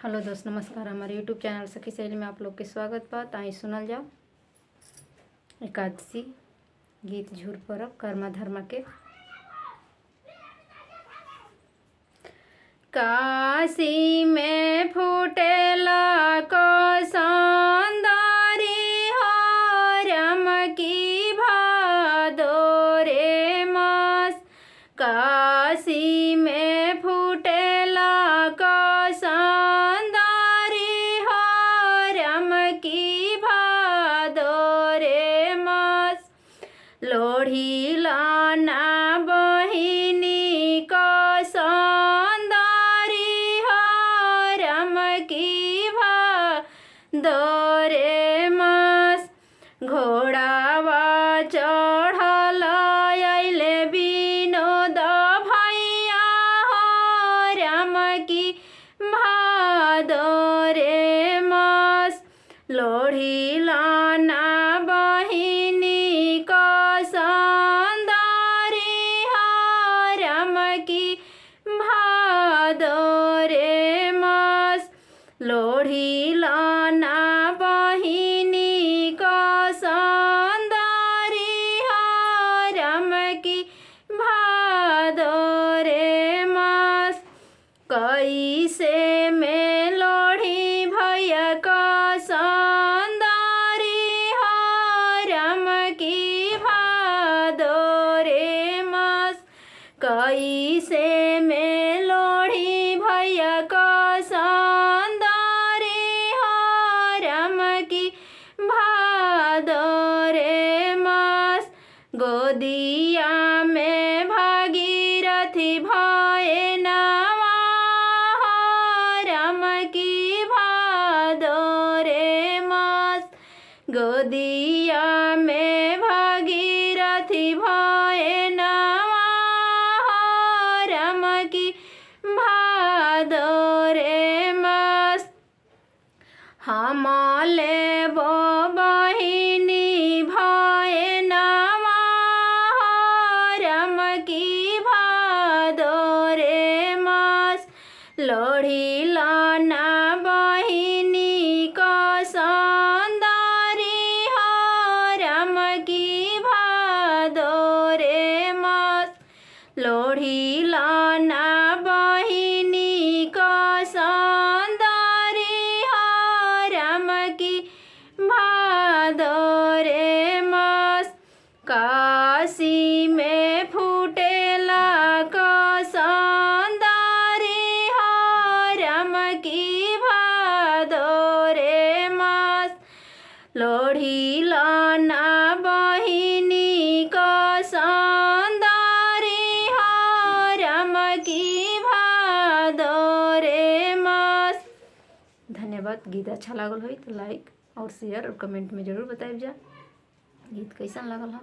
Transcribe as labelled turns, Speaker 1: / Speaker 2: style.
Speaker 1: Hello दोस्त, नमस्कार। हमारे यूट्यूब चैनल सखी सहेली में आप लोग के स्वागत बा। ताई सुनल जाओ एकादशी गीत झूर परब कर्मा धर्मा के। काशी में फूटेला को सौंदर्य हो रम की भादोरे मास। काशी में फूटेला को सौंदर्य हो रम की भादोरे मास। लोढ़ी लाना बहिनी को सौंदर्य हो रम की भादोरे मास। घोड़ावा चढ़ल अइले विनोद भैया हो रम की भादोरे मास। लोढ़ी लाना बहिनी को सौंदर्य हो रम की भादोरे मास। लोढ़ी लाना बहिनी को सौंदर्य हो रम की भादोरे मास। कैसे में लोढ़ी भैया को सौंदर्य हो रम की भादोरे मास। कैसे में लोढ़ी भैया को सौंदर्य हो रम की भादोरे मास। गोदिया में भागीरथी भये नवा हो रम की भादोरे मास। गोदिया में भागीरथी भये नवा हो रम की भादोरे मास। हम लेबो बहिनी भये नवा हो रम की भादोरे मास। लोढ़ी लाना बहिनी को सौंदर्य हो रम की भादोरे मास। लोढ़ी लाना बहिनी को सौंदर्य हो रम की भादोरे मास। काशी में फूटेला को सौंदर्य हो रम की भादोरे मास। लोढ़ी लाना बहिनी को सौंदर्य हो रम की भादोरे मास। धन्यवाद। गीत अच्छा लागल हो तो लाइक और शेयर और कमेंट में जरूर बताइब जा गीत कैसन लागल है।